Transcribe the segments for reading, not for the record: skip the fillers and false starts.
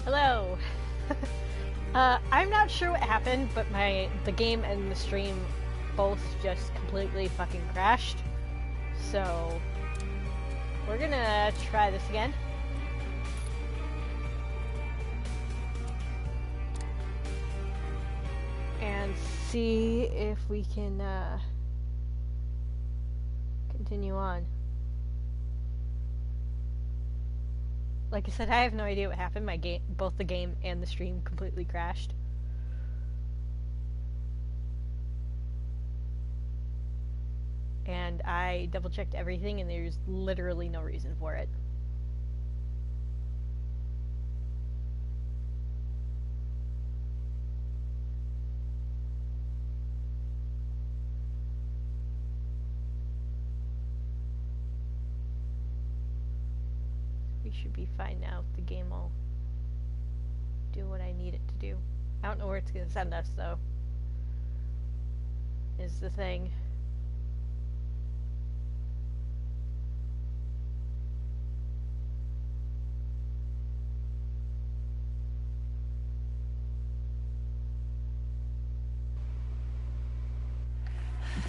Hello. I'm not sure what happened, but the game and the stream both just completely fucking crashed. So we're gonna try this again. And see if we can continue on. Like I said, I have no idea what happened. Both the game and the stream completely crashed. And I double checked everything and there's literally no reason for it. We should be fine now. The game will do what I need it to do. I don't know where it's gonna send us though, is the thing.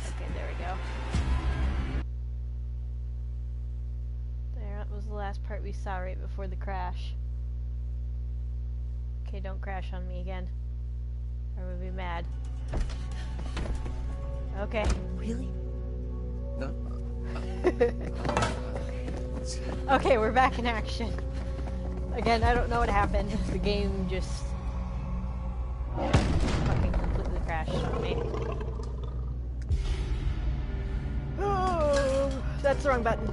Okay, there we go. There, that was the last part we saw right before the crash. Okay, don't crash on me again, or we'll be mad. Okay. Really? No. Okay, we're back in action. Again, I don't know what happened. The game just fucking completely crashed on me. Oh, that's the wrong button.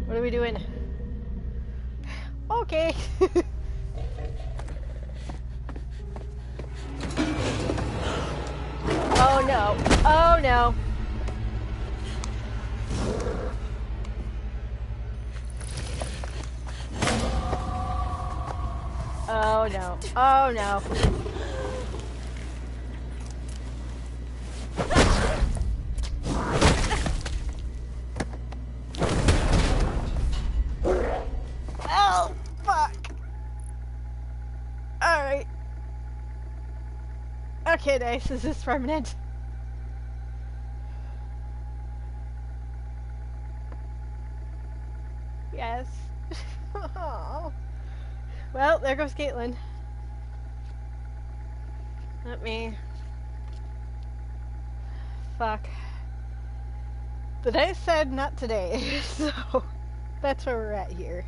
What are we doing? Okay. Oh no. Oh no. Oh no. Oh no. Oh, fuck. Alright. Okay, nice. Is this permanent? Yes. Oh. Well, there goes Caitlin. Not me. Fuck. The dice said not today, so that's where we're at here.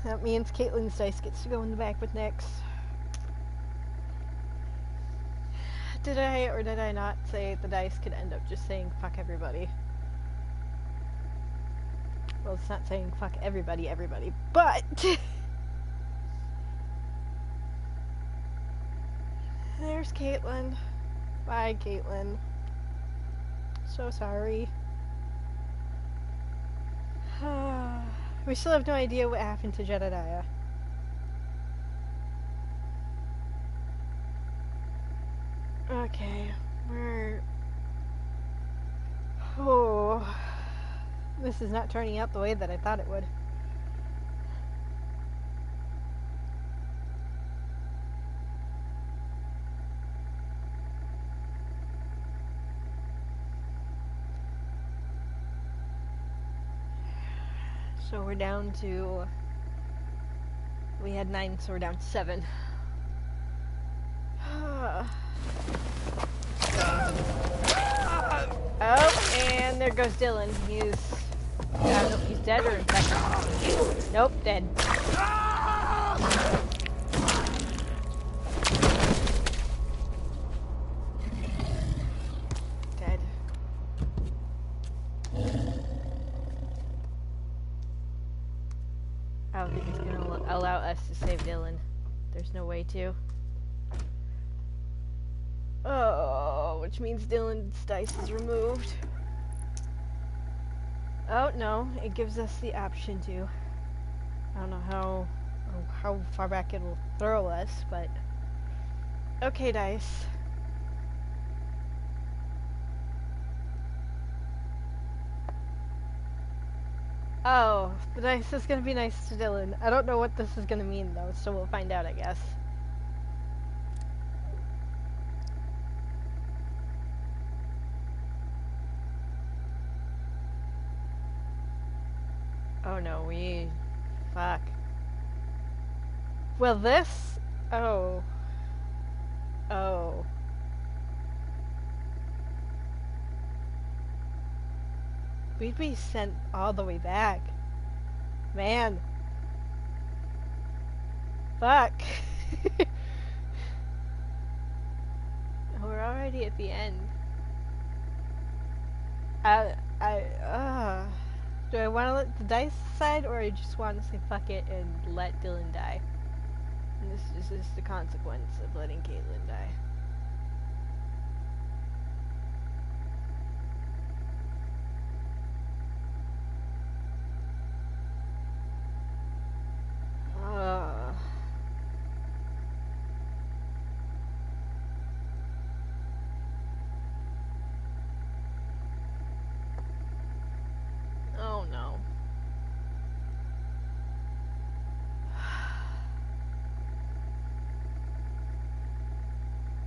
That means Caitlin's dice gets to go in the back with Nick's. Did I or did I not say the dice could end up just saying fuck everybody? Well, it's not saying fuck everybody, but there's Caitlin. Bye, Caitlin. So sorry. We still have no idea what happened to Jedediah. Okay, oh, this is not turning out the way that I thought it would. So we're down to, we had 9, so we're down to 7. Oh, and there goes Dylan. I don't know if he's dead or infected. Nope, dead. Dead. don't think it's gonna allow us to save Dylan. There's no way to. Oh, which means Dylan's dice is removed. Oh, no, it gives us the option to. I don't know how far back it will throw us, but... Okay, dice. Oh, the dice is gonna be nice to Dylan. I don't know what this is gonna mean, though, so we'll find out, I guess. Oh no, fuck. Well, this... Oh. Oh. We'd be sent all the way back. Man. Fuck. We're already at the end. Do I want to let the dice decide, or I just want to say fuck it and let Dylan die? And this is the consequence of letting Caitlin die. Oh no.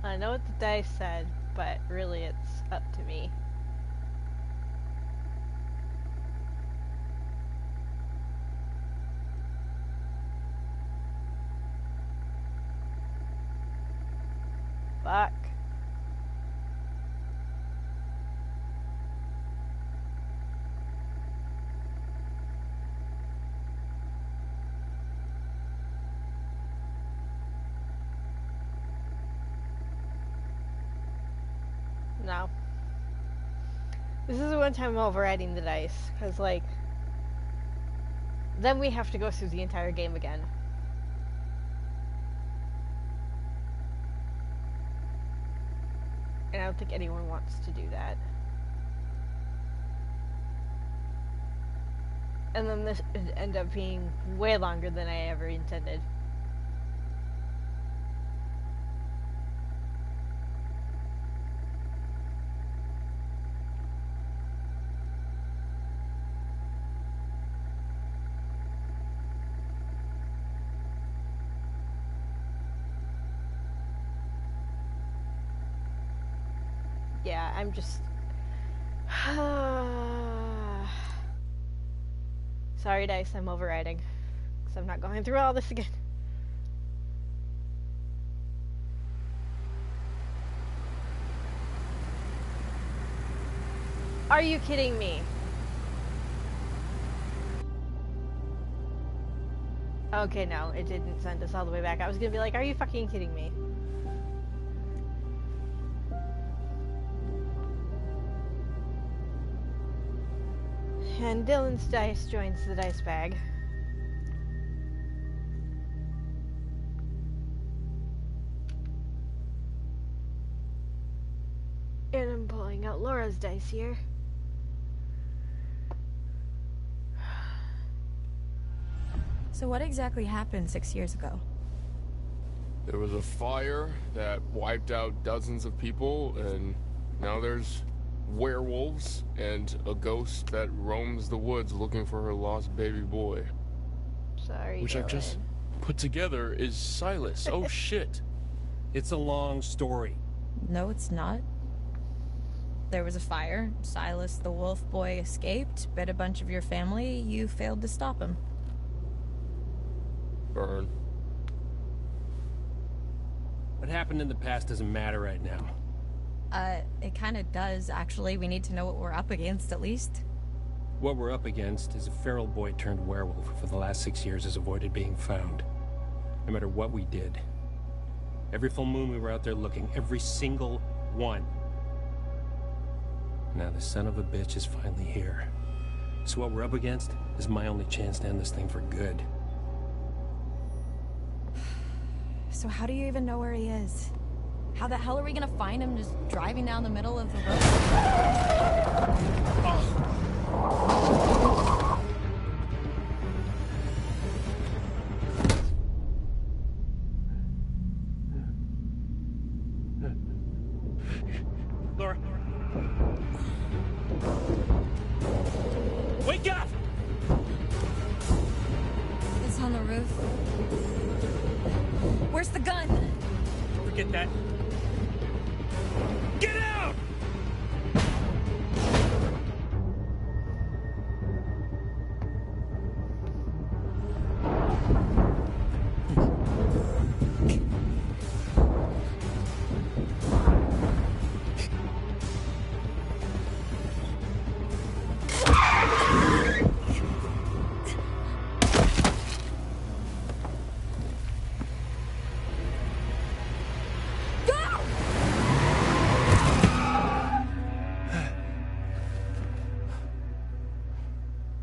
I know what the dice said, but really it's up to me. Fuck. No. This is the one time I'm overriding the dice, because, like, then we have to go through the entire game again. And I don't think anyone wants to do that. And then this would end up being way longer than I ever intended. Yeah, I'm just... Sorry, dice, I'm overriding. Because I'm not going through all this again. Are you kidding me? Okay, no, it didn't send us all the way back. I was gonna be like, are you fucking kidding me? And Dylan's dice joins the dice bag. And I'm pulling out Laura's dice here. So what exactly happened 6 years ago? There was a fire that wiped out dozens of people, and now there's werewolves and a ghost that roams the woods looking for her lost baby boy. Sorry, Which Dylan. I've just put together is Silas. Oh shit. It's a long story. No, it's not. There was a fire. Silas the wolf boy escaped, bit a bunch of your family. You failed to stop him. Burn. What happened in the past doesn't matter right now. It kind of does, actually. We need to know what we're up against, at least. What we're up against is a feral boy turned werewolf who for the last 6 years has avoided being found. No matter what we did. Every full moon we were out there looking. Every single one. Now the son of a bitch is finally here. So what we're up against is my only chance to end this thing for good. So how do you even know where he is? How the hell are we gonna find him just driving down the middle of the road? Laura. Wake up! It's on the roof. Where's the gun? Forget that. Get out!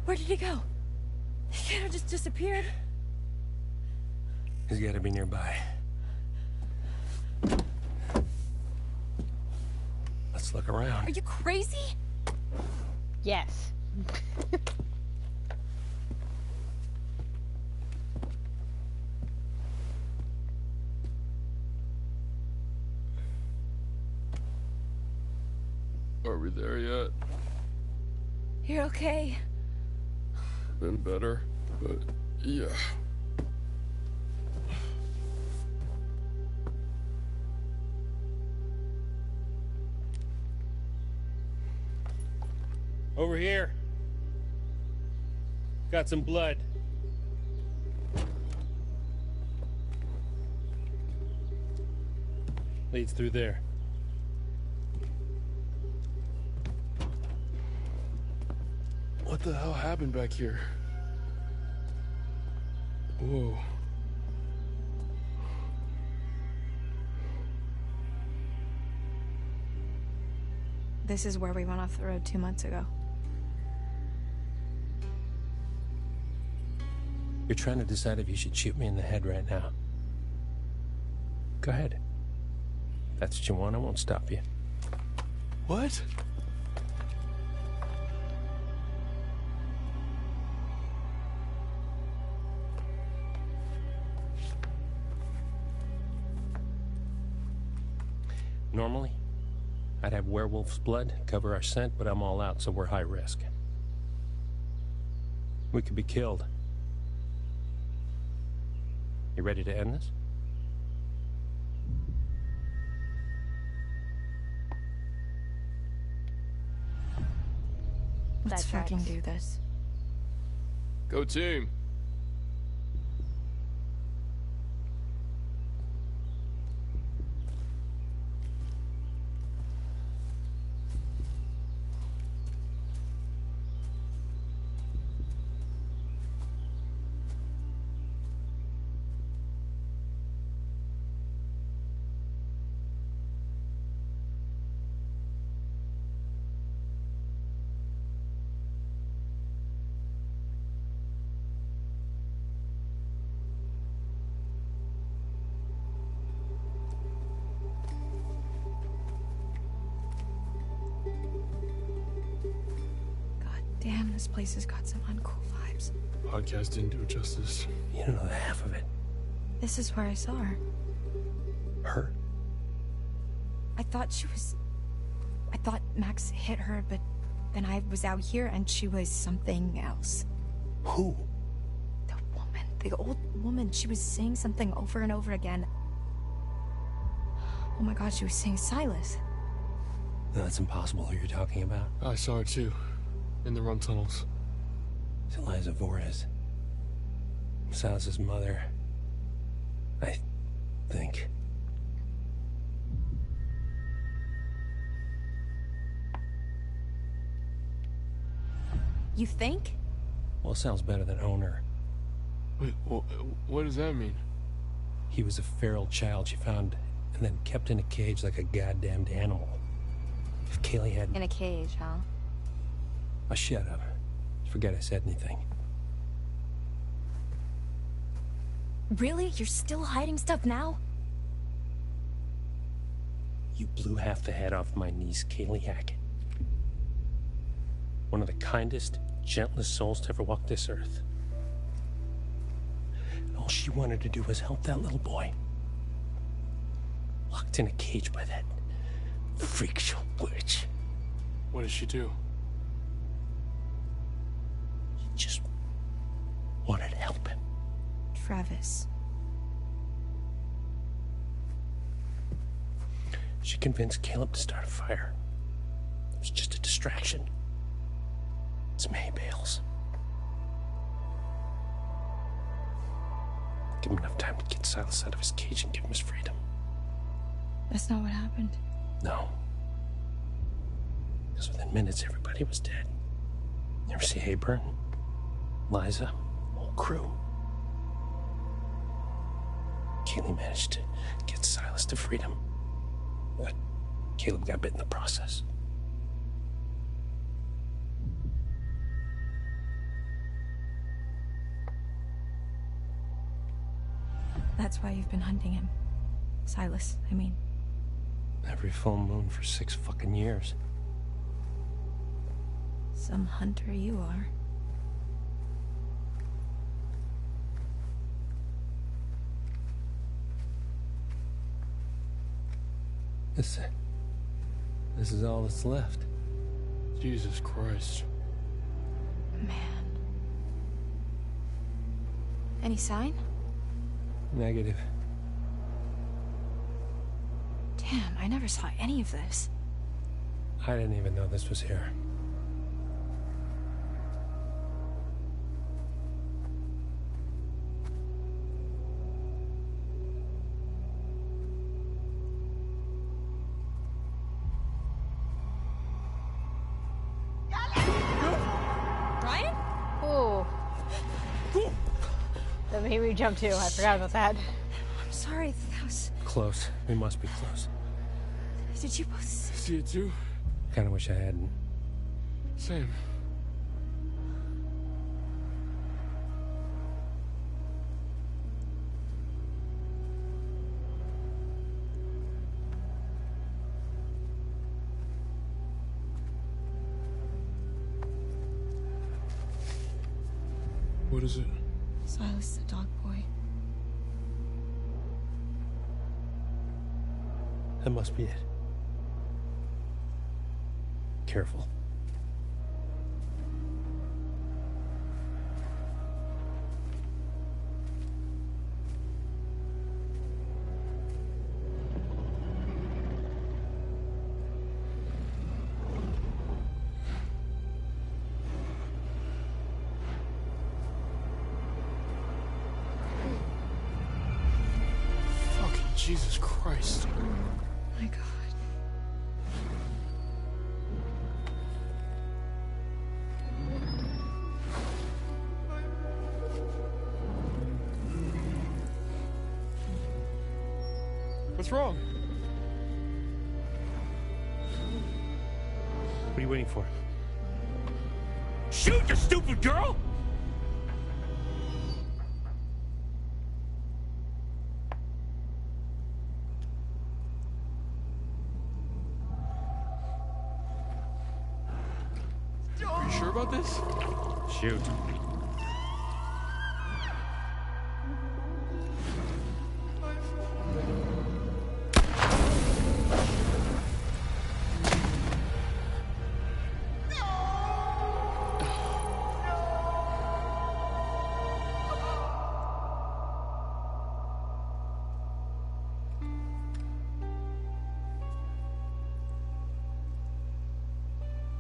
Where did he go? He can't have just disappeared. He's gotta be nearby. Let's look around. Are you crazy? Yes. Are we there yet? You're okay. Been better, but yeah. Over here. Got some blood. Leads through there. What the hell happened back here? Whoa. This is where we went off the road 2 months ago. You're trying to decide if you should shoot me in the head right now. Go ahead. If that's what you want, I won't stop you. What? Normally, I'd have werewolf's blood cover our scent, but I'm all out, so we're high risk. We could be killed. You ready to end this? Let's That fucking tracks. do this. Go team. God damn, this place has got some uncool vibes. Podcast didn't do it justice. You don't know the half of it. This is where I saw her. Her? I thought Max hit her, but then I was out here and she was something else. Who? The woman, the old woman, she was saying something over and over again. Oh my god, she was saying Silas. No, that's impossible who you're talking about. I saw her too. In the run tunnels. It's Eliza Vorez. Silas's mother. I think. You think? Well, it sounds better than owner. Wait, what does that mean? He was a feral child she found and then kept in a cage like a goddamned animal. If Kaylee had... In a cage, huh? Oh, shut up. Forget I said anything. Really? You're still hiding stuff now? You blew half the head off my niece, Kaylee Hackett. One of the kindest, gentlest souls to ever walk this earth. And all she wanted to do was help that little boy. Locked in a cage by that freak show witch. What did she do? She just wanted to help him. Travis. She convinced Caleb to start a fire. It was just a distraction. It's May Bales. Give him enough time to get Silas out of his cage and give him his freedom. That's not what happened. No. Because within minutes, everybody was dead. You ever see Hayburn? Liza? Whole crew. Kaylee managed to get Silas to freedom. But Caleb got bit in the process. That's why you've been hunting him. Silas, I mean. Every full moon for 6 fucking years. Some hunter you are. This is all that's left. Jesus Christ. Man. Any sign? Negative. Damn, I never saw any of this. I didn't even know this was here. Ryan? Oh. That made me jump too. I forgot about that. I'm sorry, that was... Close. We must be close. Did you both... See it too? Kinda wish I hadn't. Same. What is it? Silas the dog boy. That must be it. Careful. Fucking Jesus Christ. My God. What's wrong? What are you waiting for? Shoot, you stupid girl! Are you sure about this? Shoot.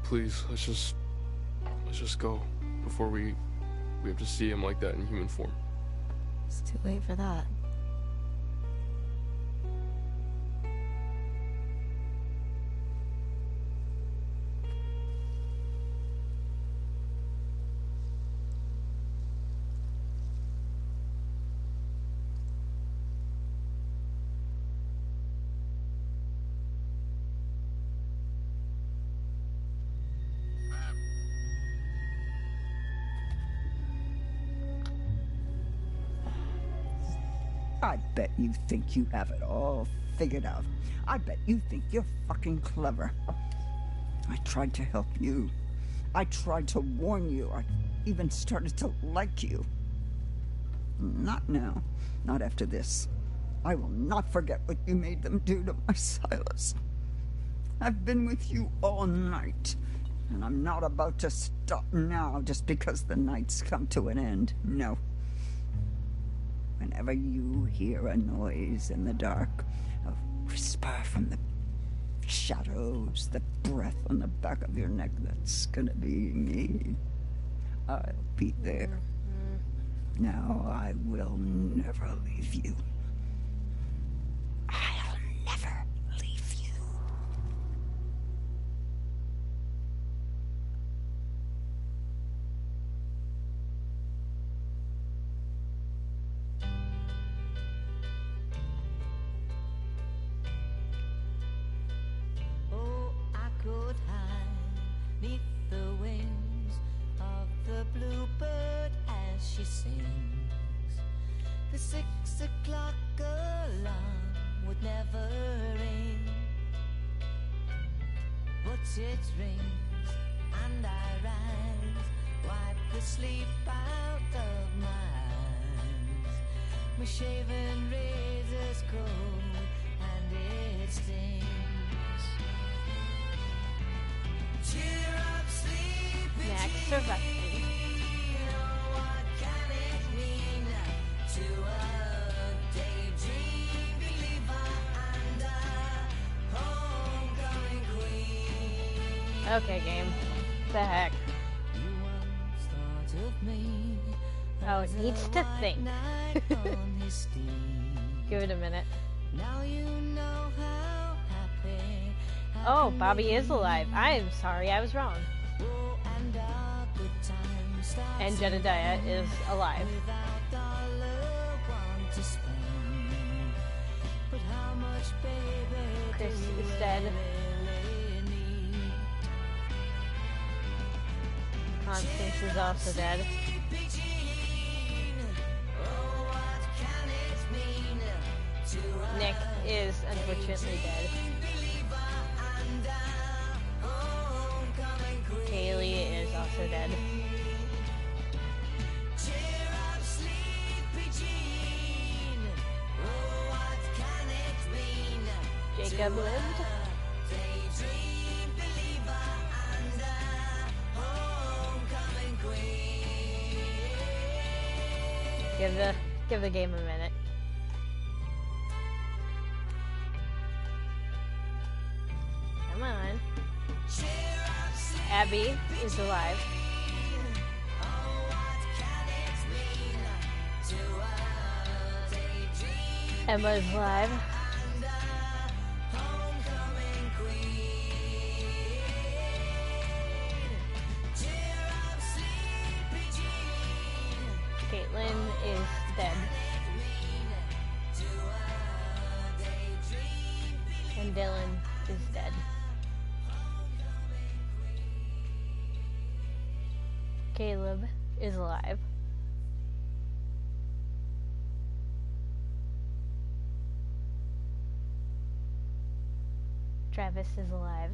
Please, let's just go before we have to see him like that in human form. It's too late for that. I bet you think you have it all figured out. I bet you think you're fucking clever. I tried to help you. I tried to warn you. I even started to like you. Not now. Not after this. I will not forget what you made them do to my Silas. I've been with you all night, and I'm not about to stop now just because the night's come to an end. No. Whenever you hear a noise in the dark, a whisper from the shadows, the breath on the back of your neck, that's gonna be me. I'll be there. Now I will never leave you. I'll never leave you. Oh, I could hide 'neath the wings of the bluebird as she sings. The 6 o'clock alarm would never ring, but it rings and I rise, wipe the sleep out of my eyes. My shaven razor's cold and it stings. Cheer up, sleepy Next surviving. What can it mean to a daydream believer and a homecoming queen? Okay, game. The heck? You once thought of me Oh, it as needs a to white think. knight on his steed. Give it a minute. Now you know how happy Oh, Bobby is alive. I am sorry, I was wrong. and our good time starts And Jedediah is alive. without dollar one to spend. But how much, baby, Chris do you is dead. really need? Constance is also dead. Sleepy Jean, oh, what can it mean to a Nick is unfortunately dead. believer and a homecoming queen? Kaylee is also dead. Cheer up, sleepy Jean. Oh, what can it mean? Jacob lived. Daydream believer and a homecoming queen. Give the game a minute. Come on. Cheer up, sleepy Abby is alive. Oh, what can it mean to a daydream Emma is alive. and a homecoming queen? Cheer up, sleepy Jean. Caitlin is dead. And Dylan is dead. Caleb is alive. Travis is alive.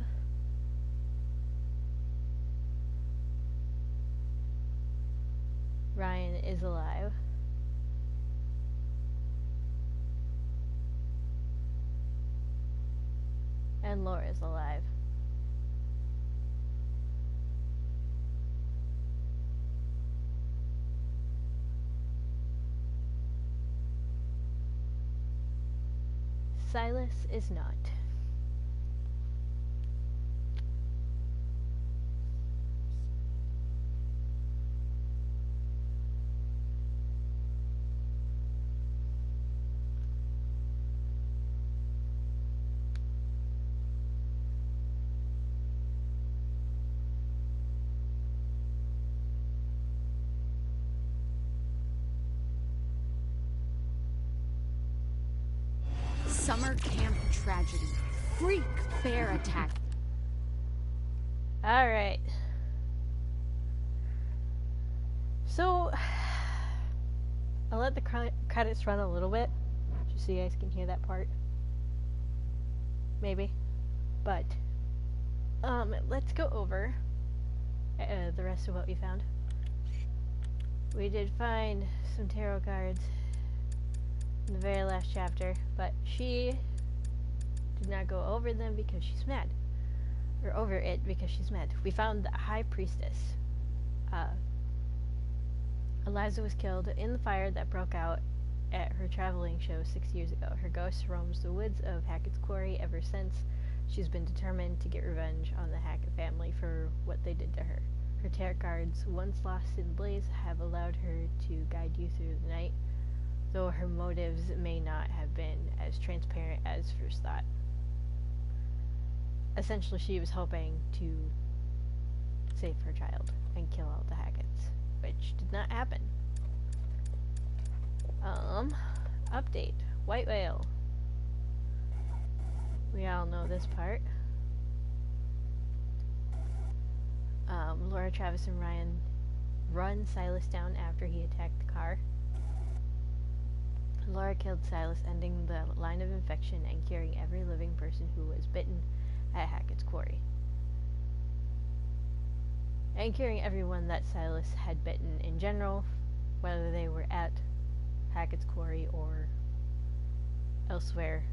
Ryan is alive. And Laura's alive. Silas is not. Summer camp tragedy. Freak bear attack. Alright. So, I'll let the credits run a little bit, just so you guys can hear that part. maybe. But let's go over the rest of what we found. We did find some tarot cards in the very last chapter, but she did not go over them because she's mad. Or over it because she's mad. We found the High Priestess. Eliza was killed in the fire that broke out at her traveling show 6 years ago. Her ghost roams the woods of Hackett's Quarry ever since. She's been determined to get revenge on the Hackett family for what they did to her. Her tarot cards, once lost in the blaze, have allowed her to guide you through the night, though her motives may not have been as transparent as first thought. Essentially, she was hoping to save her child and kill all the Hacketts, which did not happen. Update. White Whale. We all know this part. Laura, Travis, and Ryan run Silas down after he attacked the car. Laura killed Silas, ending the line of infection and curing every living person who was bitten at Hackett's Quarry. And curing everyone that Silas had bitten in general, whether they were at Hackett's Quarry or elsewhere,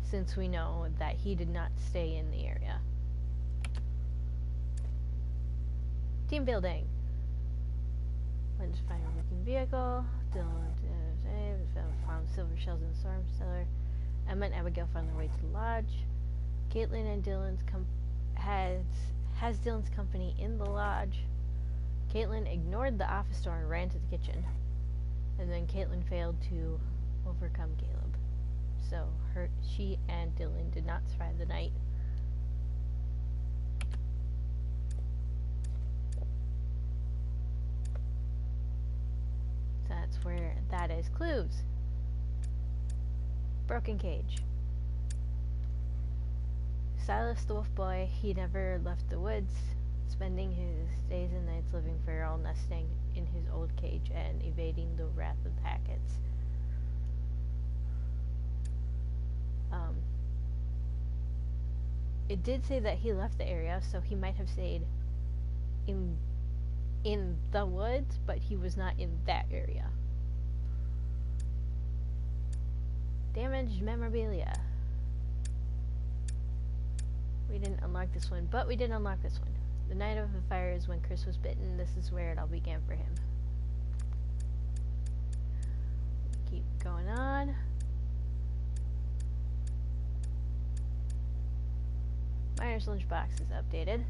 since we know that he did not stay in the area. Team building. Went to find a working vehicle. Dylan found silver shells in the storm cellar. Emma and Abigail found their way to the lodge. Caitlin and Dylan's has Dylan's company in the lodge. Caitlin ignored the office door and ran to the kitchen. And then Caitlin failed to overcome Caleb. So she and Dylan did not survive the night. That's where that is. Clues. Broken cage. Silas the wolf boy, he never left the woods, spending his days and nights living feral, nesting in his old cage and evading the wrath of the Hacketts. It did say that he left the area, so he might have stayed in the woods, but he was not in that area. Damaged memorabilia. We didn't unlock this one, but we did unlock this one. The night of the fire is when Chris was bitten. This is where it all began for him. Keep going on. Miner's lunchbox is updated.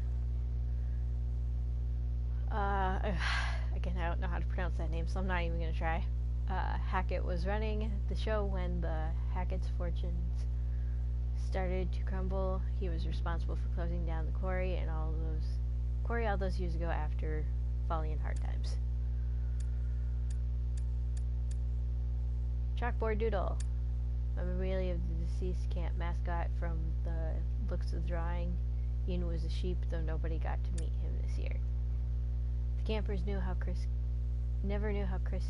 Again, I don't know how to pronounce that name, so I'm not even going to try. Hackett was running the show when the Hackett's fortunes started to crumble. He was responsible for closing down the quarry all those years ago after falling in hard times. Chalkboard doodle. Memorabilia of the deceased camp mascot. From the looks of the drawing, Ian was a sheep, though nobody got to meet him this year. The campers never knew how Chris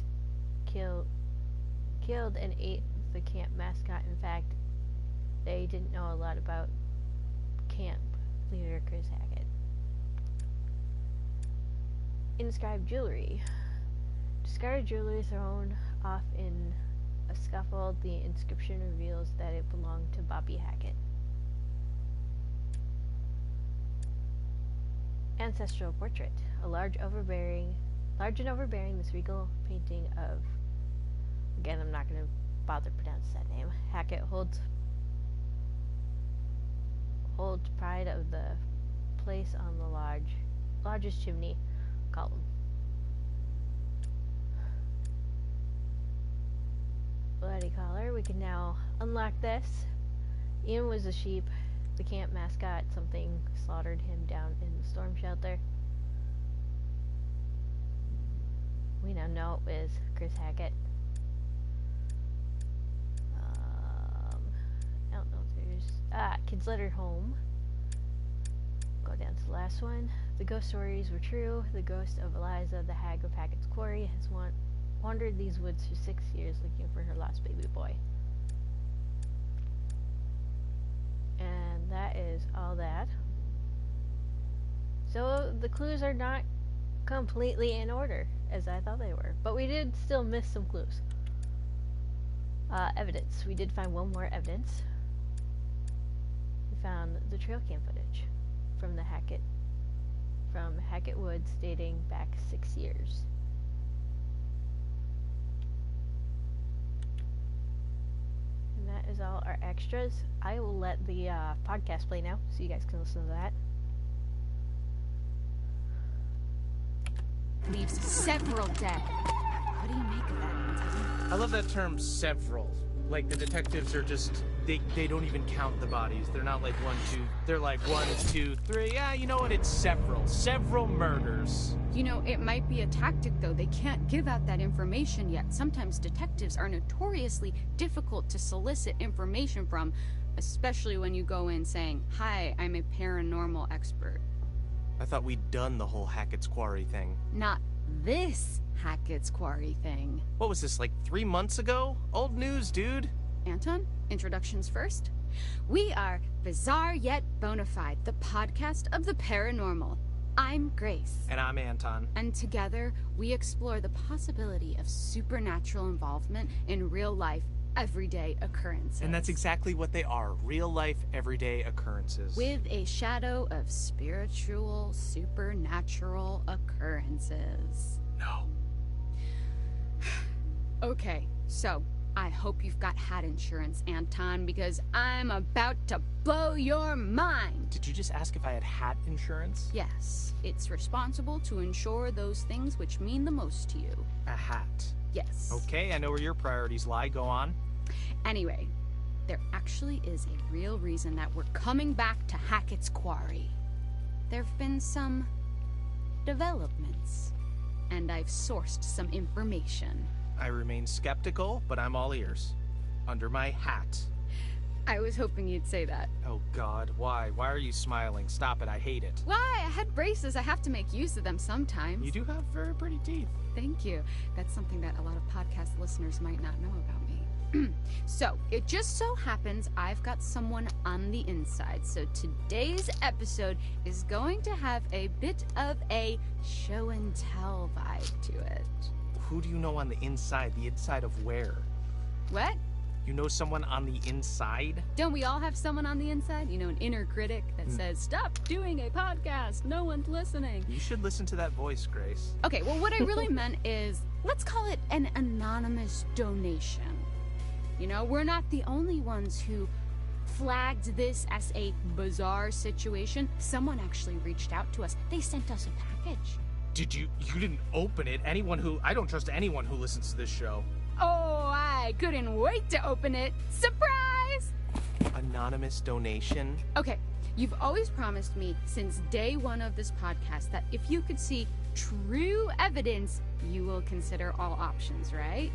killed and ate the camp mascot. In fact, they didn't know a lot about camp leader Chris Hackett. Inscribed jewelry. Discarded jewelry thrown off in a scuffle. The inscription reveals that it belonged to Bobby Hackett. Ancestral portrait. A large and overbearing, this regal painting of, again, I'm not going to bother pronounce that name. Hackett holds pride of the place on the lodge's chimney column. Bloody collar. We can now unlock this. Ian was a sheep. The camp mascot, something slaughtered him down in the storm shelter. We now know it was Chris Hackett. I don't know if there's... Kids Letter Home. Go down to the last one. The ghost stories were true. The ghost of Eliza, the hag of Hackett's Quarry, has wandered these woods for 6 years looking for her lost baby boy. And that is all that. So the clues are not completely in order, as I thought they were. But we did still miss some clues. Evidence. We did find one more evidence. We found the trail cam footage from Hackett Woods dating back 6 years. And that is all our extras. I will let the podcast play now, so you guys can listen to that. Leaves several dead. What do you make of that, Anton? I love that term, several. Like, the detectives are just, they don't even count the bodies. They're not like 1, 2, they're like 1, 2, 3. Yeah, you know what? It's several murders. You know, it might be a tactic, though. They can't give out that information yet. Sometimes detectives are notoriously difficult to solicit information from, especially when you go in saying, "Hi, I'm a paranormal expert." I thought we'd done the whole Hackett's Quarry thing. Not this Hackett's Quarry thing. What was this, like 3 months ago? Old news, dude. Anton, introductions first. We are Bizarre Yet Bonafide, the podcast of the paranormal. I'm Grace. And I'm Anton. And together, we explore the possibility of supernatural involvement in real-life, everyday occurrences. And that's exactly what they are, real-life, everyday occurrences. With a shadow of spiritual, supernatural occurrences. No. Okay, so I hope you've got hat insurance, Anton, because I'm about to blow your mind. Did you just ask if I had hat insurance? Yes, it's responsible to insure those things which mean the most to you. A hat. Yes. Okay, I know where your priorities lie. Go on. Anyway, there actually is a real reason that we're coming back to Hackett's Quarry. There've been some developments, and I've sourced some information. I remain skeptical, but I'm all ears. Under my hat. I was hoping you'd say that. Oh God, why? Why are you smiling? Stop it, I hate it. Why? I had braces. I have to make use of them sometimes. You do have very pretty teeth. Thank you. That's something that a lot of podcast listeners might not know about me. So, it just so happens I've got someone on the inside. So today's episode is going to have a bit of a show and tell vibe to it. Who do you know on the inside? The inside of where? What? You know someone on the inside? Don't we all have someone on the inside? You know, an inner critic that says, "Stop doing a podcast. No one's listening." You should listen to that voice, Grace. Okay, well, what I really meant is, let's call it an anonymous donation. You know, we're not the only ones who flagged this as a bizarre situation. Someone actually reached out to us. They sent us a package. You didn't open it. I don't trust anyone who listens to this show. Oh, I couldn't wait to open it. Surprise! Anonymous donation? Okay, you've always promised me since day one of this podcast that if you could see true evidence, you will consider all options, right?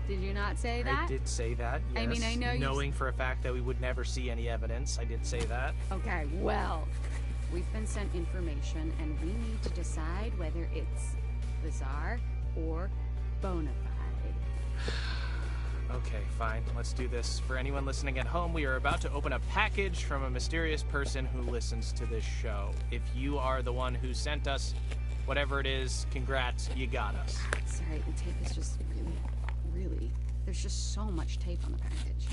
Did you not say that? I did say that, yes. I mean, I know knowing for a fact that we would never see any evidence, I did say that. Okay, well, we've been sent information, and we need to decide whether it's bizarre or bona fide. Okay, fine. Let's do this. For anyone listening at home, we are about to open a package from a mysterious person who listens to this show. If you are the one who sent us whatever it is, congrats, you got us. Sorry, the tape is just really, there's just so much tape on the package.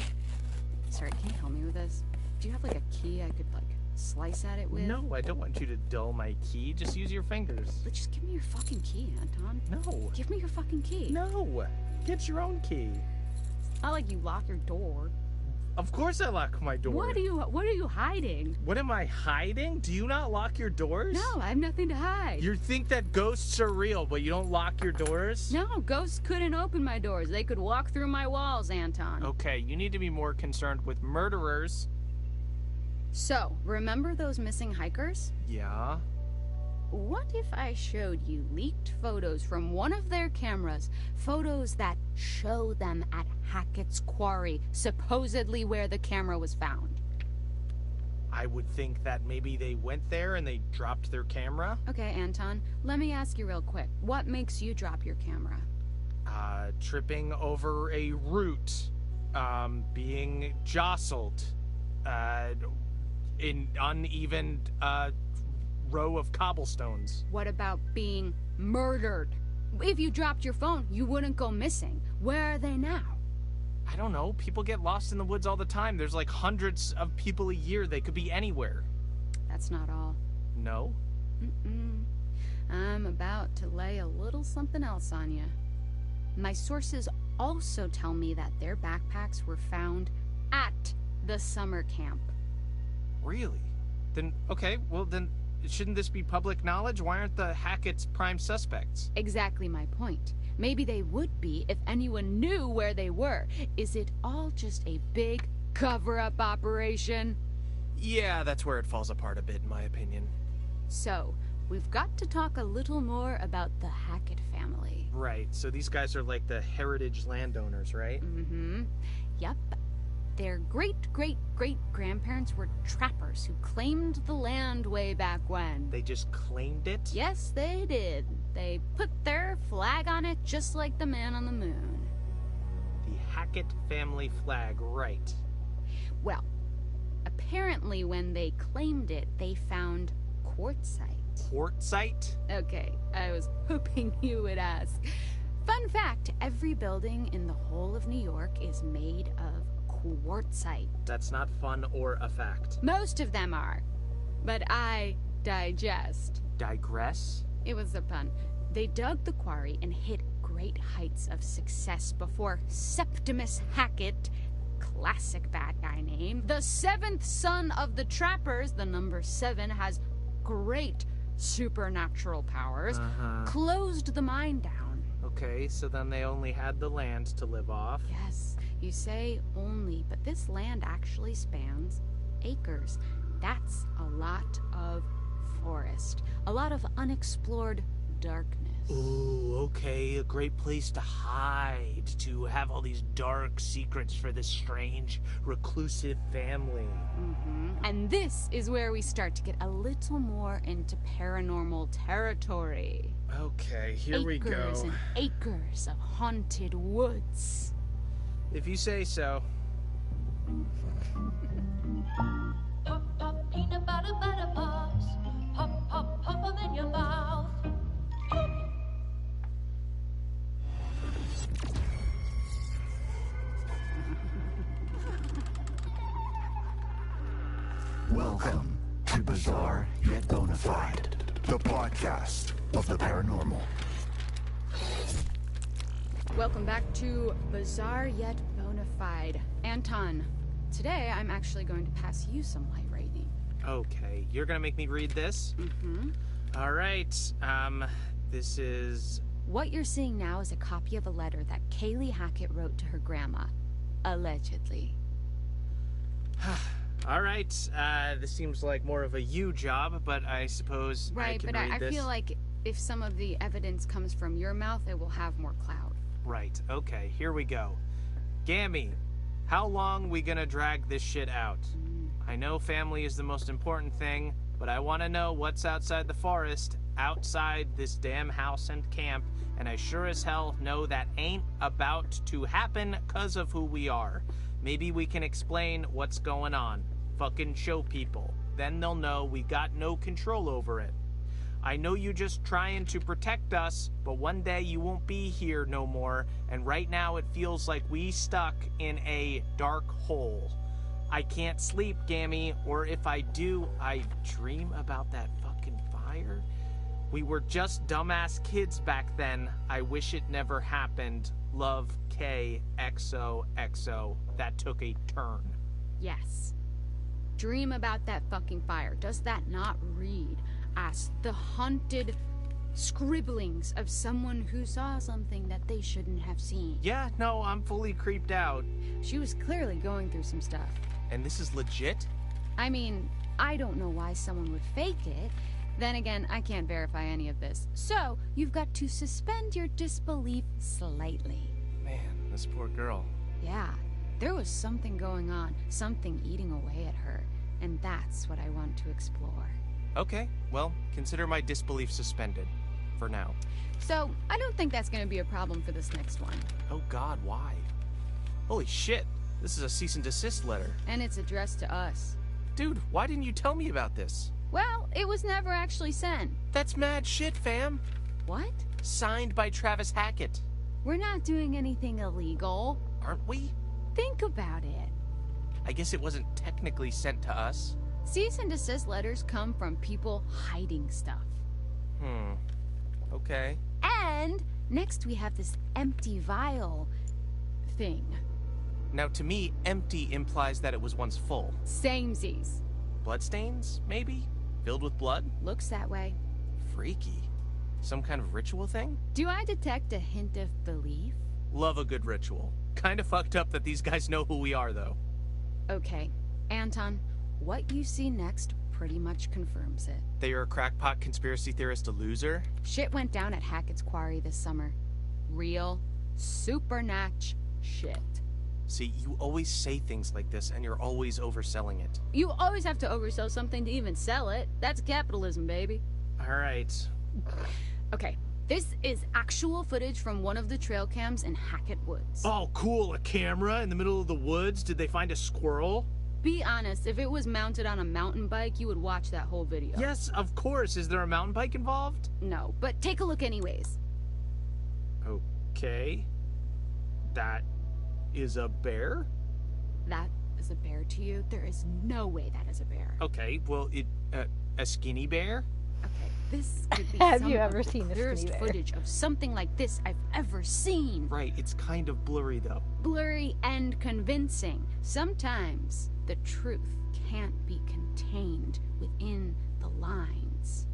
Sorry, can you help me with this? Do you have, like, a key I could, like, slice at it with? No, I don't want you to dull my key. Just use your fingers. But just give me your fucking key, Anton. No. Give me your fucking key. No. Get your own key. It's not like you lock your door. Of course I lock my door. What are you hiding? What am I hiding? Do you not lock your doors? No, I have nothing to hide. You think that ghosts are real, but you don't lock your doors? No, ghosts couldn't open my doors. They could walk through my walls, Anton. Okay, you need to be more concerned with murderers. So, remember those missing hikers? Yeah. What if I showed you leaked photos from one of their cameras? Photos that show them at Hackett's Quarry, supposedly where the camera was found. I would think that maybe they went there and they dropped their camera. Okay, Anton, let me ask you real quick. What makes you drop your camera? Tripping over a root. Being jostled. in uneven row of cobblestones. What about being murdered? If you dropped your phone, you wouldn't go missing. Where are they now? I don't know. People get lost in the woods all the time. There's like hundreds of people a year. They could be anywhere. That's not all. No? Mm-mm. I'm about to lay a little something else on you. My sources also tell me that their backpacks were found at the summer camp. Really? Then, okay, well then, shouldn't this be public knowledge? Why aren't the Hackett's prime suspects? Exactly my point. Maybe they would be if anyone knew where they were. Is it all just a big cover-up operation? Yeah, that's where it falls apart a bit, in my opinion. So, we've got to talk a little more about the Hackett family. Right, so these guys are like the heritage landowners, right? Mm-hmm. Yep. Their great-great-great-grandparents were trappers who claimed the land way back when. They just claimed it? Yes, they did. They put their flag on it just like the man on the moon. The Hackett family flag, right. Well, apparently when they claimed it, they found quartzite. Quartzite? Okay, I was hoping you would ask. Fun fact, every building in the whole of New York is made of quartzite. That's not fun or a fact. Most of them are. But I digest. Digress? It was a pun. They dug the quarry and hit great heights of success before Septimus Hackett, classic bad guy name, the seventh son of the trappers, the number 7 has great supernatural powers, closed the mine down. Okay, so then they only had the land to live off. Yes, you say only, but this land actually spans acres. That's a lot of forest, a lot of unexplored darkness. Ooh, okay, a great place to hide, to have all these dark secrets for this strange, reclusive family. And this is where we start to get a little more into paranormal territory. Okay, here we go. Acres and acres of haunted woods. If you say so. Pop, pop, peanut butter, butter pops. Pop, pop, pop them in your mouth. Welcome to Bizarre Yet Bonafide, the podcast of the paranormal. Welcome back to Bizarre Yet Bonafide. Anton, today I'm actually going to pass you some light reading. Okay, you're gonna make me read this? All right, this is... What you're seeing now is a copy of a letter that Kaylee Hackett wrote to her grandma. Allegedly. All right, this seems like more of a you job, but I suppose I can read I this. feel like if some of the evidence comes from your mouth, it will have more clout. Right, okay, here we go. Gammy, how long we gonna drag this shit out? I know family is the most important thing, but I want to know what's outside the forest, outside this damn house and camp, and I sure as hell know that ain't about to happen 'cause of who we are. Maybe we can explain what's going on. Fucking show people. Then they'll know we got no control over it. I know you just trying to protect us, but one day you won't be here no more, and right now it feels like we stuck in a dark hole. I can't sleep, Gammy, or if I do, I dream about that fucking fire. We were just dumbass kids back then. I wish it never happened. Love, K, XOXO. That took a turn. Yes. Dream about that fucking fire. Does that not read as the haunted scribblings of someone who saw something that they shouldn't have seen? Yeah, no, I'm fully creeped out. She was clearly going through some stuff. And this is legit? I mean, I don't know why someone would fake it. Then again, I can't verify any of this. So, you've got to suspend your disbelief slightly. Man, this poor girl. Yeah, there was something going on, something eating away at her, and that's what I want to explore. Okay, well, consider my disbelief suspended. For now. So, I don't think that's going to be a problem for this next one. Oh god, why? Holy shit, this is a cease and desist letter. And it's addressed to us. Dude, why didn't you tell me about this? Well, it was never actually sent. That's mad shit, fam. What? Signed by Travis Hackett. We're not doing anything illegal. Aren't we? Think about it. I guess it wasn't technically sent to us. Cease and desist letters come from people hiding stuff. Okay. And next we have this empty vial thing. Now, to me, empty implies that it was once full. Samesies. Bloodstains, maybe? Filled with blood? Looks that way. Freaky. Some kind of ritual thing? Do I detect a hint of belief? Love a good ritual. Kinda fucked up that these guys know who we are, though. Okay, Anton, what you see next pretty much confirms it. That you're a crackpot conspiracy theorist, a loser? Shit went down at Hackett's Quarry this summer. Real, supernatch shit. See, you always say things like this, and you're always overselling it. You always have to oversell something to even sell it. That's capitalism, baby. Alright. Okay, this is actual footage from one of the trail cams in Hackett Woods. Oh, cool. A camera in the middle of the woods? Did they find a squirrel? Be honest, if it was mounted on a mountain bike, you would watch that whole video. Yes, of course. Is there a mountain bike involved? No, but take a look anyways. Okay. That is a bear? That is a bear to you? There is no way that is a bear. Okay, well, a skinny bear? Okay, this could be Have some you of ever the seen a clearest skinny bear? footage of something like this I've ever seen. Right, it's kind of blurry, though. Blurry and convincing. Sometimes the truth can't be contained within the lines.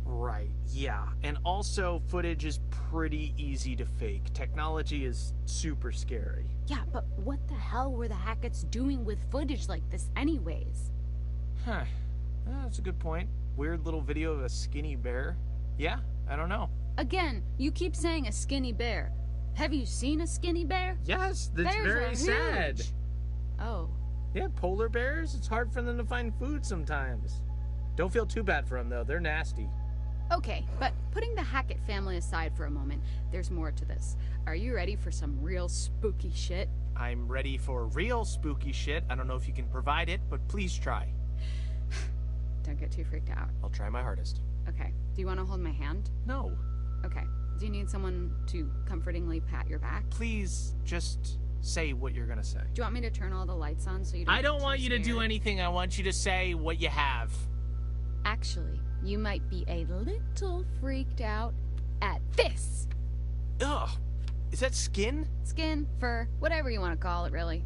Right, yeah. And also, footage is pretty easy to fake. Technology is super scary. Yeah, but what the hell were the Hacketts doing with footage like this anyways? Huh. That's a good point. Weird little video of a skinny bear. Yeah, I don't know. Again, you keep saying a skinny bear. Have you seen a skinny bear? Yes, that's Bears very are sad. huge. Oh. Yeah, polar bears, it's hard for them to find food sometimes. Don't feel too bad for them, though. They're nasty. Okay, but putting the Hackett family aside for a moment, there's more to this. Are you ready for some real spooky shit? I'm ready for real spooky shit. I don't know if you can provide it, but please try. Don't get too freaked out. I'll try my hardest. Okay. Do you want to hold my hand? No. Okay. Do you need someone to comfortingly pat your back? Please, just say what you're gonna say. Do you want me to turn all the lights on so you don't I don't get want too you to do scared? anything. I want you to say what you have. Actually, you might be a little freaked out at this. Ugh. Is that skin? Skin, fur, whatever you want to call it, really.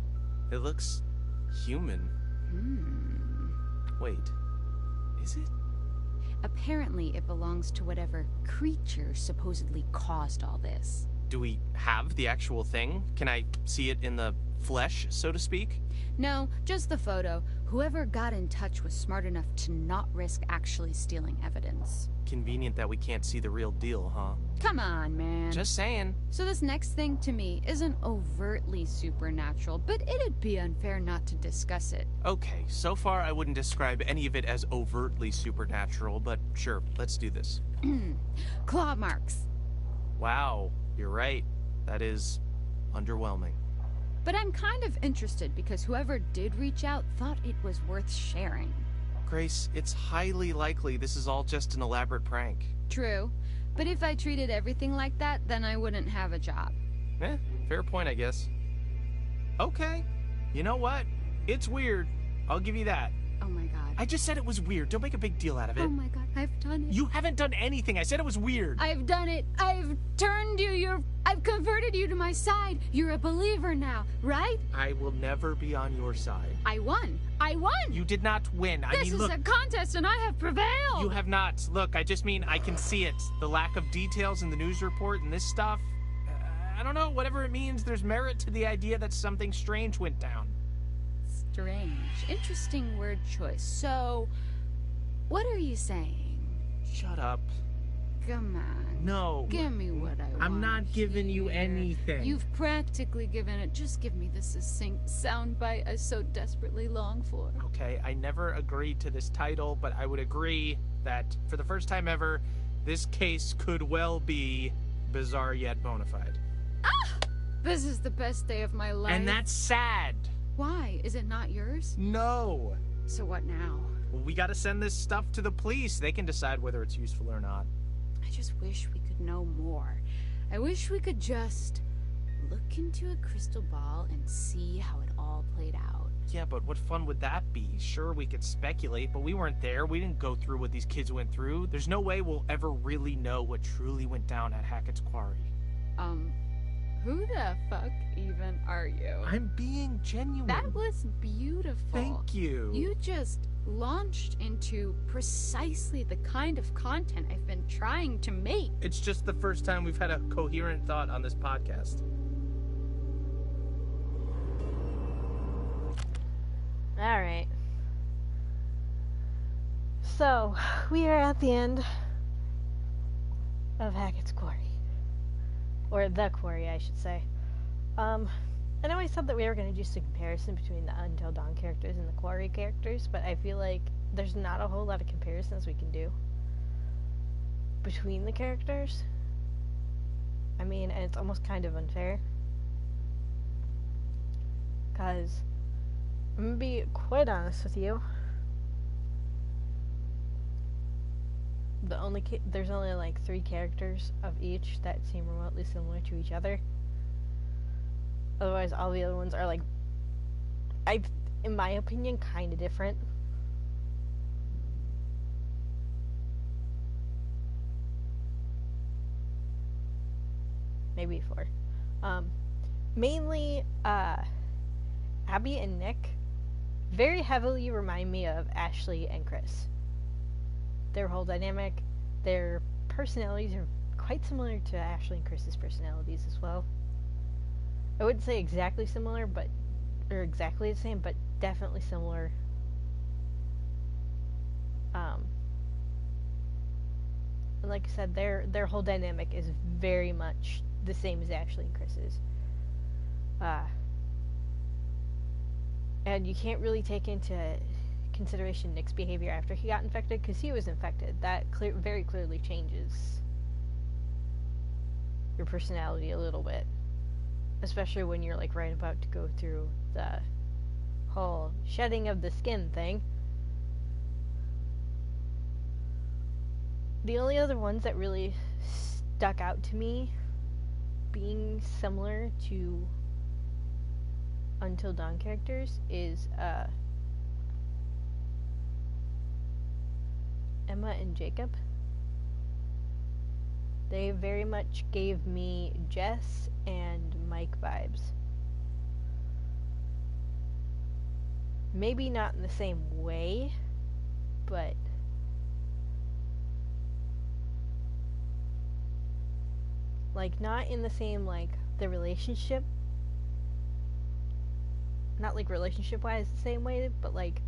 It looks human. Wait. Is it? Apparently, it belongs to whatever creature supposedly caused all this. Do we have the actual thing? Can I see it in the flesh, so to speak? No, just the photo. Whoever got in touch was smart enough to not risk actually stealing evidence. Convenient that we can't see the real deal, huh? Come on, man. Just saying. So this next thing to me isn't overtly supernatural, but it'd be unfair not to discuss it. Okay, so far I wouldn't describe any of it as overtly supernatural, but sure, let's do this. Claw marks. Wow, you're right. That is underwhelming. But I'm kind of interested because whoever did reach out thought it was worth sharing. Grace, it's highly likely this is all just an elaborate prank. True. But if I treated everything like that, then I wouldn't have a job. Fair point, I guess. Okay. You know what? It's weird. I'll give you that. Oh my god. I just said it was weird. Don't make a big deal out of it. Oh my god, I've done it. You haven't done anything. I said it was weird. I've done it. I've turned you. I've converted you to my side. You're a believer now, right? I will never be on your side. I won. I won. You did not win. This is a contest and I have prevailed. You have not. Look, I just mean I can see it. The lack of details in the news report and this stuff. I don't know, whatever it means, there's merit to the idea that something strange went down. Strange. Interesting word choice. So, what are you saying? Shut up. Come on. No. Give me what I want. I'm not giving you anything. You've practically given it. Just give me the succinct soundbite I so desperately long for. Okay, I never agreed to this title, but I would agree that for the first time ever, this case could well be bizarre yet bona fide. Ah! This is the best day of my life. And that's sad. Why? Is it not yours? No. So what now? Well, we gotta send this stuff to the police. They can decide whether it's useful or not. I just wish we could know more. I wish we could just look into a crystal ball and see how it all played out. Yeah, but what fun would that be? Sure, we could speculate, but we weren't there. We didn't go through what these kids went through. There's no way we'll ever really know what truly went down at Hackett's Quarry. Who the fuck even are you? I'm being genuine. That was beautiful. Thank you. You just launched into precisely the kind of content I've been trying to make. It's just the first time we've had a coherent thought on this podcast. Alright. So, we are at the end of Hackett's Quarry. Or the quarry, I should say. I know I said that we were going to do some comparison between the Until Dawn characters and the Quarry characters, but I feel like there's not a whole lot of comparisons we can do between the characters. I mean, and it's almost kind of unfair. Because, I'm going to be quite honest with you. There's only like 3 characters of each that seem remotely similar to each other. Otherwise, all the other ones are like, in my opinion, kind of different. Maybe 4. Mainly, Abby and Nick very heavily remind me of Ashley and Chris. Their whole dynamic, their personalities are quite similar to Ashley and Chris's personalities as well. I wouldn't say exactly similar, or exactly the same, but definitely similar. And like I said, their whole dynamic is very much the same as Ashley and Chris's. And you can't really take into consideration Nick's behavior after he got infected, because he was infected. That very clearly changes your personality a little bit, especially when you're like right about to go through the whole shedding of the skin thing. The only other ones that really stuck out to me being similar to Until Dawn characters is Emma and Jacob. They very much gave me Jess and Mike vibes. Maybe not in the same way, but like not in the same, like, the relationship, not like relationship wise the same way, but like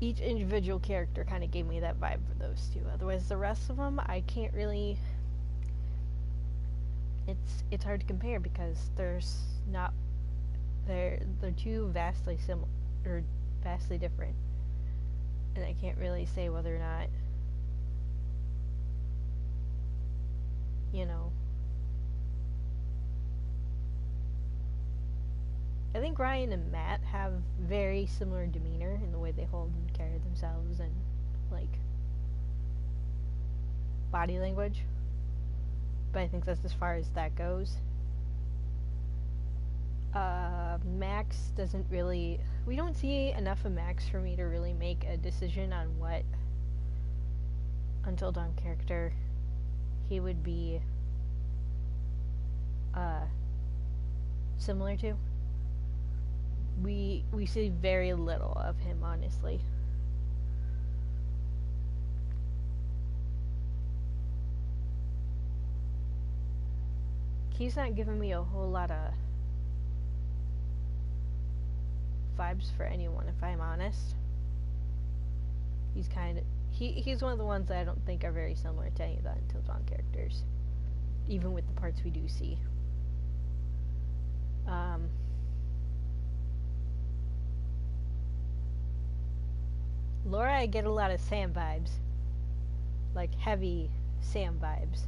each individual character kind of gave me that vibe for those two. Otherwise, the rest of them, I can't really. It's hard to compare because there's not. They're two vastly similar or vastly different, and I can't really say whether or not. You know. I think Ryan and Matt have very similar demeanor in the way they hold and carry themselves and, like, body language. But I think that's as far as that goes. Max doesn't really... We don't see enough of Max for me to really make a decision on what Until Dawn character he would be similar to. We see very little of him, honestly. He's not giving me a whole lot of vibes for anyone, if I'm honest. He's kind of... He's one of the ones that I don't think are very similar to any of the Until Dawn characters. Even with the parts we do see. Laura, I get a lot of Sam vibes. Like, heavy Sam vibes.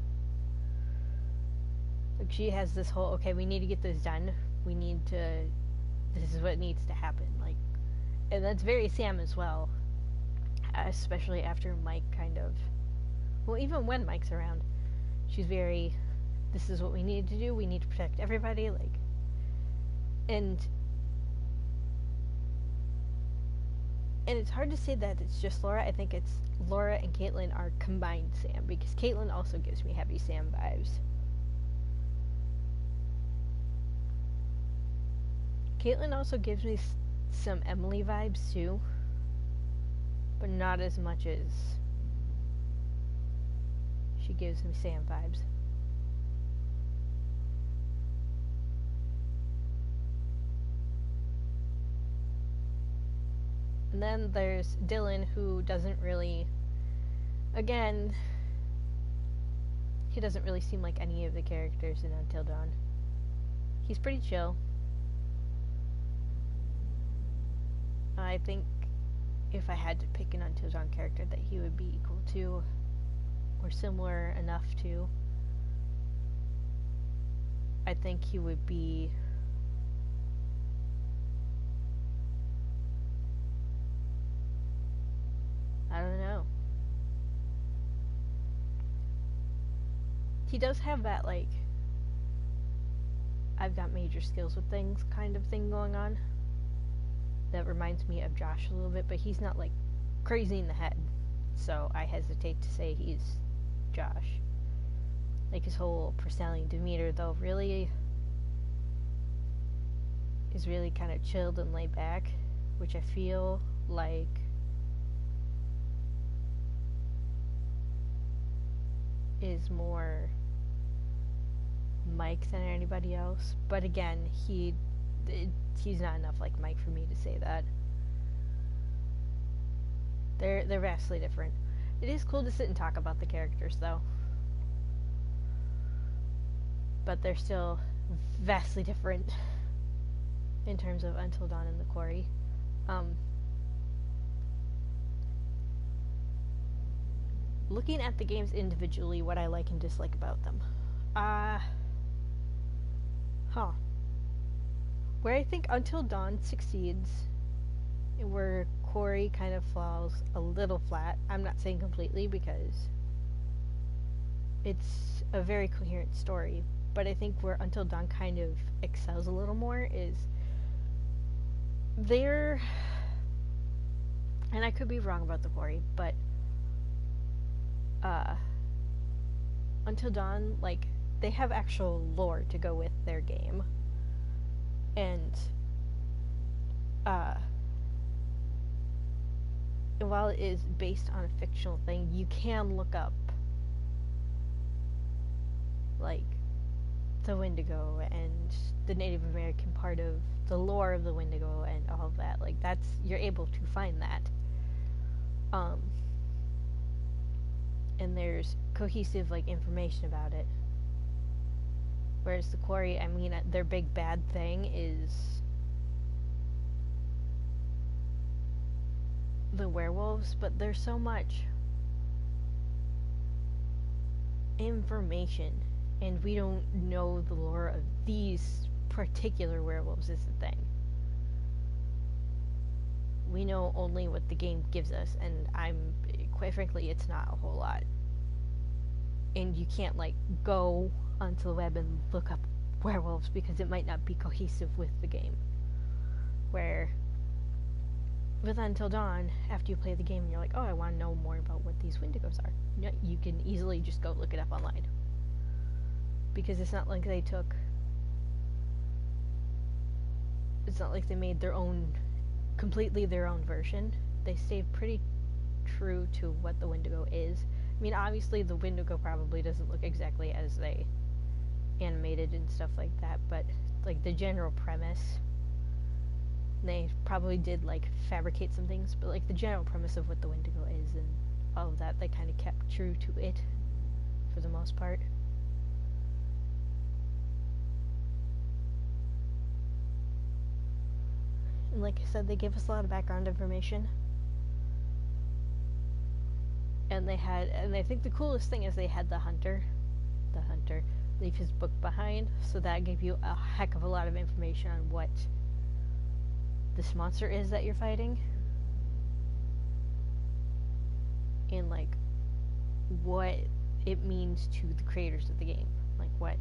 Like, she has this whole, okay, we need to get this done. This is what needs to happen. Like, And that's very Sam as well. Especially after Mike kind of... Well, even when Mike's around, she's very... This is what we need to do. We need to protect everybody. Like... And it's hard to say that it's just Laura. I think it's Laura and Caitlin are combined Sam, because Caitlin also gives me heavy Sam vibes. Caitlin also gives me some Emily vibes too, but not as much as she gives me Sam vibes. And then there's Dylan, who doesn't really, again, he doesn't really seem like any of the characters in Until Dawn. He's pretty chill. I think if I had to pick an Until Dawn character that he would be equal to, or similar enough to, I think he would be... I don't know. He does have that, like, I've got major skills with things kind of thing going on. That reminds me of Josh a little bit, but he's not, like, crazy in the head. So I hesitate to say he's Josh. Like, his whole personality and demeanor, though, really is really kind of chilled and laid back, which I feel like is more Mike than anybody else. But again, he's not enough like Mike for me to say that. They're vastly different. It is cool to sit and talk about the characters, though. But they're still vastly different in terms of Until Dawn and the Quarry. Looking at the games individually, what I like and dislike about them. Where I think Until Dawn succeeds, and where Quarry kind of falls a little flat. I'm not saying completely, because it's a very coherent story, but I think where Until Dawn kind of excels a little more is they're, and I could be wrong about the Quarry, but Until Dawn, like, they have actual lore to go with their game. And while it is based on a fictional thing, you can look up, like, the Wendigo and the Native American part of the lore of the Wendigo and all of that. Like, that's, you're able to find that. And there's cohesive, like, information about it. Whereas the Quarry, I mean, their big bad thing is the werewolves, but there's so much information, and we don't know the lore of these particular werewolves is the thing. We know only what the game gives us, and quite frankly, it's not a whole lot. And you can't, like, go onto the web and look up werewolves, because it might not be cohesive with the game. Where with Until Dawn, after you play the game, you're like, oh, I want to know more about what these Wendigos are. You can easily just go look it up online. Because it's not like they made their own, completely their own version. They stayed pretty true to what the Wendigo is. I mean, obviously the Wendigo probably doesn't look exactly as they animated and stuff like that, but, like, the general premise, they probably did, like, fabricate some things, but, like, the general premise of what the Wendigo is and all of that, they kind of kept true to it for the most part. And like I said, they gave us a lot of background information. And I think the coolest thing is they had the hunter leave his book behind, so that gave you a heck of a lot of information on what this monster is that you're fighting. And, like, what it means to the creators of the game. Like, what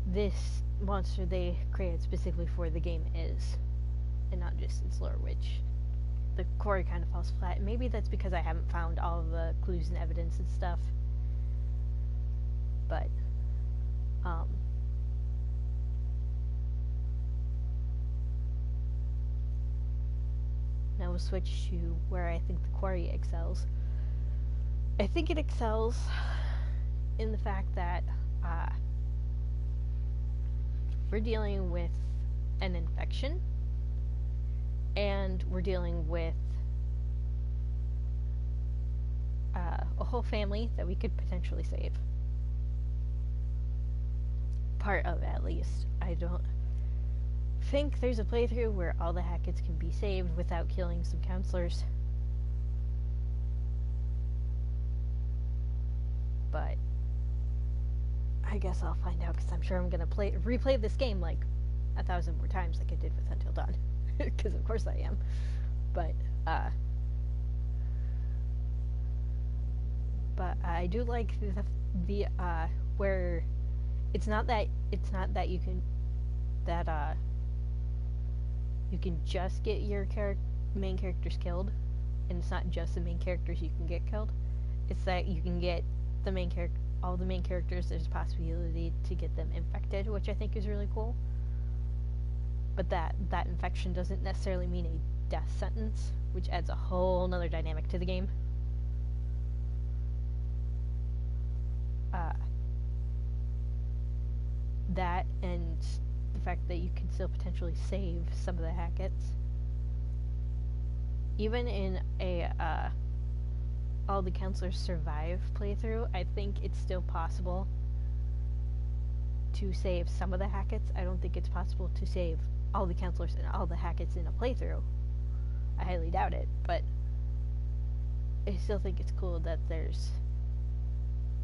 this monster they created specifically for the game is. And not just its lore, which the quarry kind of falls flat. And maybe that's because I haven't found all of the clues and evidence and stuff. But, now we'll switch to where I think the quarry excels. I think it excels in the fact that we're dealing with an infection, and we're dealing with a whole family that we could potentially save. Part of, at least. I don't think there's a playthrough where all the Hacketts can be saved without killing some counselors. But I guess I'll find out, because I'm sure I'm gonna replay this game like 1,000 more times like I did with Until Dawn. Because of course I am. But I do like the where it's not that you can you can just get your main characters killed, and it's not just the main characters you can get killed. It's that you can get all the main characters. There's a possibility to get them infected, which I think is really cool. But that infection doesn't necessarily mean a death sentence, which adds a whole nother dynamic to the game. That and the fact that you can still potentially save some of the Hacketts. Even in a all the counselors survive playthrough, I think it's still possible to save some of the Hacketts. I don't think it's possible to save all the counselors and all the Hacketts in a playthrough. I highly doubt it, but I still think it's cool that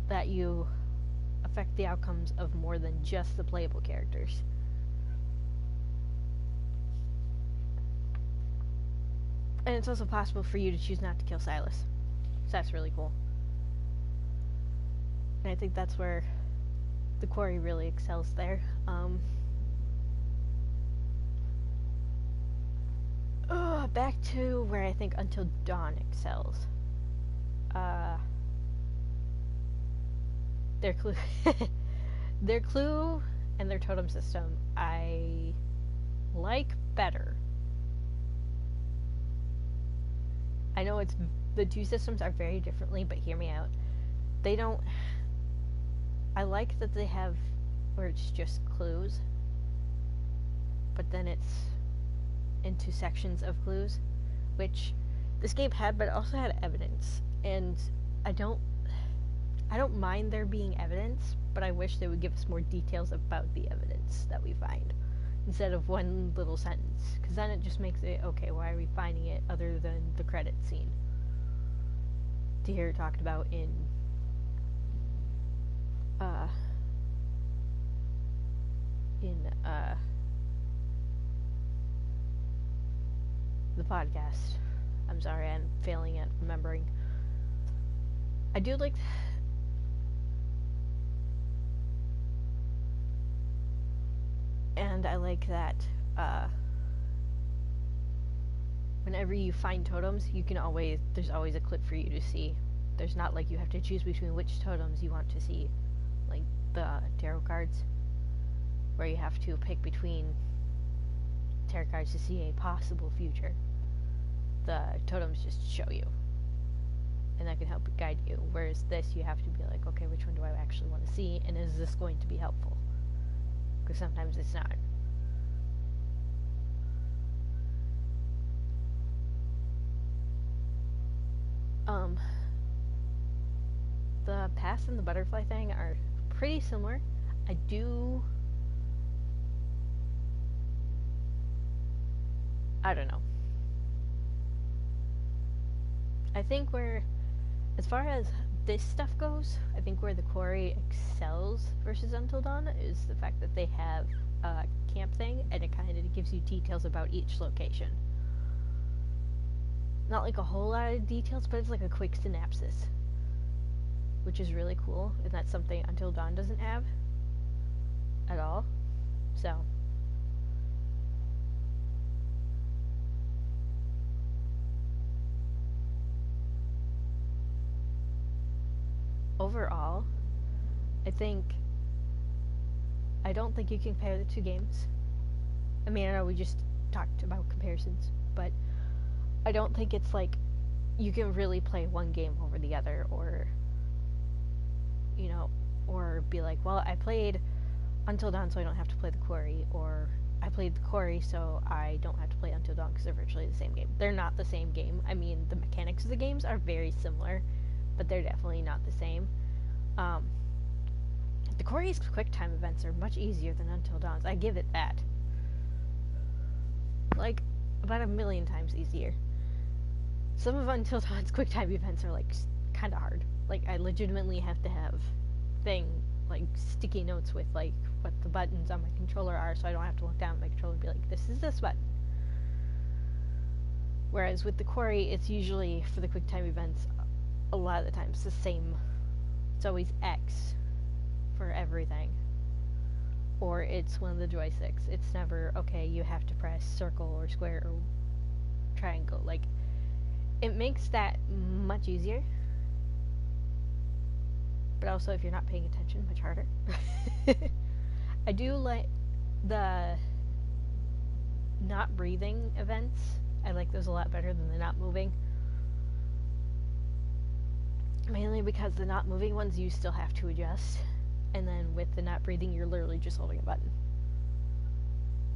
that you affect the outcomes of more than just the playable characters. And it's also possible for you to choose not to kill Silas. So that's really cool. And I think that's where the quarry really excels there. Back to where I think Until Dawn excels. Their clue and their totem system I like better. I know the two systems are very differently, but hear me out. I like that they have where it's just clues, but then it's into sections of clues, which this game had, but it also had evidence. And I don't mind there being evidence, but I wish they would give us more details about the evidence that we find, instead of one little sentence, because then it just makes it, okay, why are we finding it other than the credit scene? To hear it talked about in the podcast. I'm sorry, I'm failing at remembering. I do like and I like that whenever you find totems, there's always a clip for you to see. There's not like you have to choose between which totems you want to see, like the tarot cards, where you have to pick between tarot cards to see a possible future. The totems just show you, and that can help guide you, whereas this you have to be like, okay, which one do I actually want to see, and is this going to be helpful? Because sometimes it's not. The pass and the butterfly thing are pretty similar. I don't know. I think as far as this stuff goes, I think where the quarry excels versus Until Dawn is the fact that they have camp thing, and it kind of gives you details about each location. Not like a whole lot of details, but it's like a quick synopsis, which is really cool, and that's something Until Dawn doesn't have at all. So overall, I don't think you can compare the two games. I mean, I know we just talked about comparisons, but I don't think it's like you can really play one game over the other, or, you know, or be like, well, I played Until Dawn so I don't have to play the Quarry, or I played the Quarry so I don't have to play Until Dawn, because they're virtually the same game. They're not the same game. I mean, the mechanics of the games are very similar, but they're definitely not the same. The Quarry's quick time events are much easier than Until Dawn's. I give it that. Like, about 1,000,000 times easier. Some of Until Dawn's quick time events are, like, kind of hard. Like, I legitimately have to have sticky notes with, like, what the buttons on my controller are, so I don't have to look down at my controller and be like, this is this button. Whereas with the Quarry, it's usually, for the quick time events, a lot of the times the same. It's always X for everything. Or it's one of the joysticks. It's never, okay, you have to press circle or square or triangle. Like, it makes that much easier. But also, if you're not paying attention, much harder. I do like the not breathing events. I like those a lot better than the not moving. Mainly because the not moving ones you still have to adjust. And then with the not breathing, you're literally just holding a button.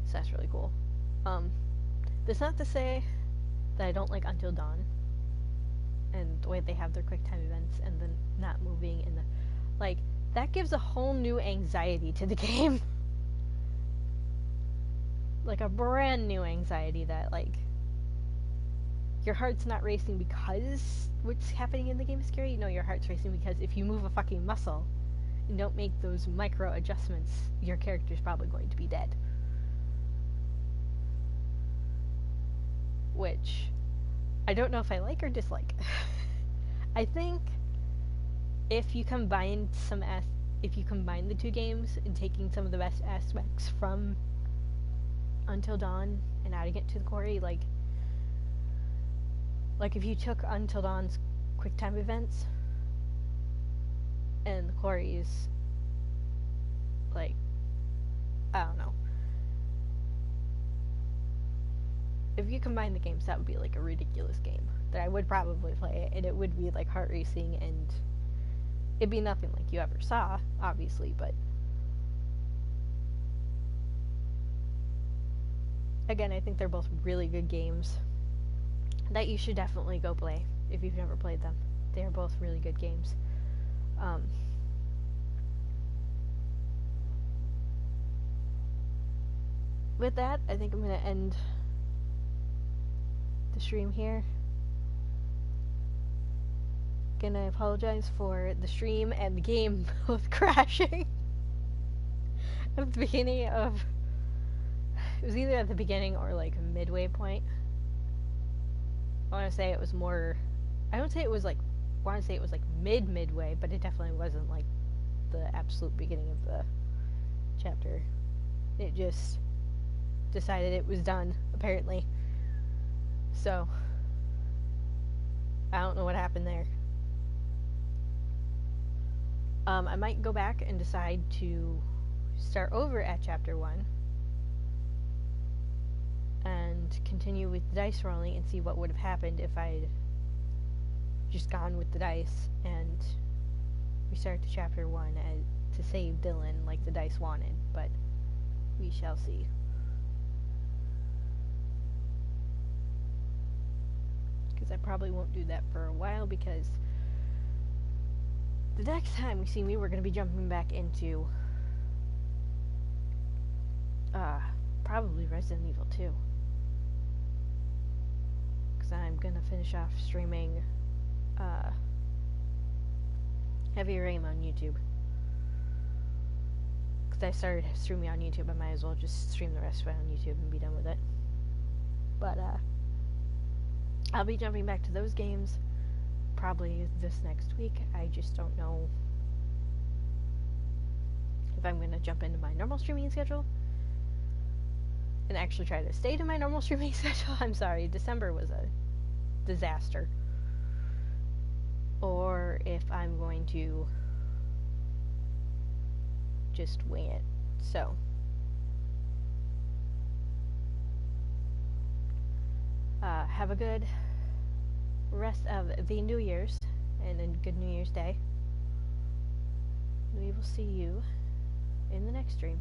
So that's really cool. That's not to say that I don't like Until Dawn and the way they have their quick time events and the not moving and the, like, that gives a whole new anxiety to the game. Like a brand new anxiety that, like, your heart's not racing because what's happening in the game is scary. No, your heart's racing because if you move a fucking muscle and don't make those micro adjustments, your character's probably going to be dead. Which I don't know if I like or dislike. I think if you combine the two games and taking some of the best aspects from Until Dawn and adding it to the Quarry, like if you took Until Dawn's quick time events and the Quarry's, like, I don't know. If you combine the games, that would be like a ridiculous game that I would probably play, and it would be like heart racing, and it'd be nothing like you ever saw, obviously, but again, I think they're both really good games that you should definitely go play if you've never played them. They are both really good games. With that, I think I'm going to end the stream here. Gonna apologize for the stream and the game both crashing at the beginning of, it was either at the beginning or like a midway point. I want to say it was more, I don't say it was like, I want to say it was like midway, but it definitely wasn't like the absolute beginning of the chapter. It just decided it was done, apparently. So, I don't know what happened there. I might go back and decide to start over at chapter 1 and continue with the dice rolling and see what would have happened if I'd just gone with the dice and restart to chapter 1 to save Dylan like the dice wanted, but we shall see. Because I probably won't do that for a while, because the next time we see me, we're going to be jumping back into probably Resident Evil 2. Because I'm going to finish off streaming Heavy Rain on YouTube. Because Since I started streaming on YouTube, I might as well just stream the rest of it on YouTube and be done with it. But, I'll be jumping back to those games probably this next week. I just don't know if I'm going to jump into my normal streaming schedule and actually try to stay to my normal streaming schedule. I'm sorry, December was a disaster. Or if I'm going to just wing it. So, have a good rest of the New Year's and a good New Year's Day. We will see you in the next stream.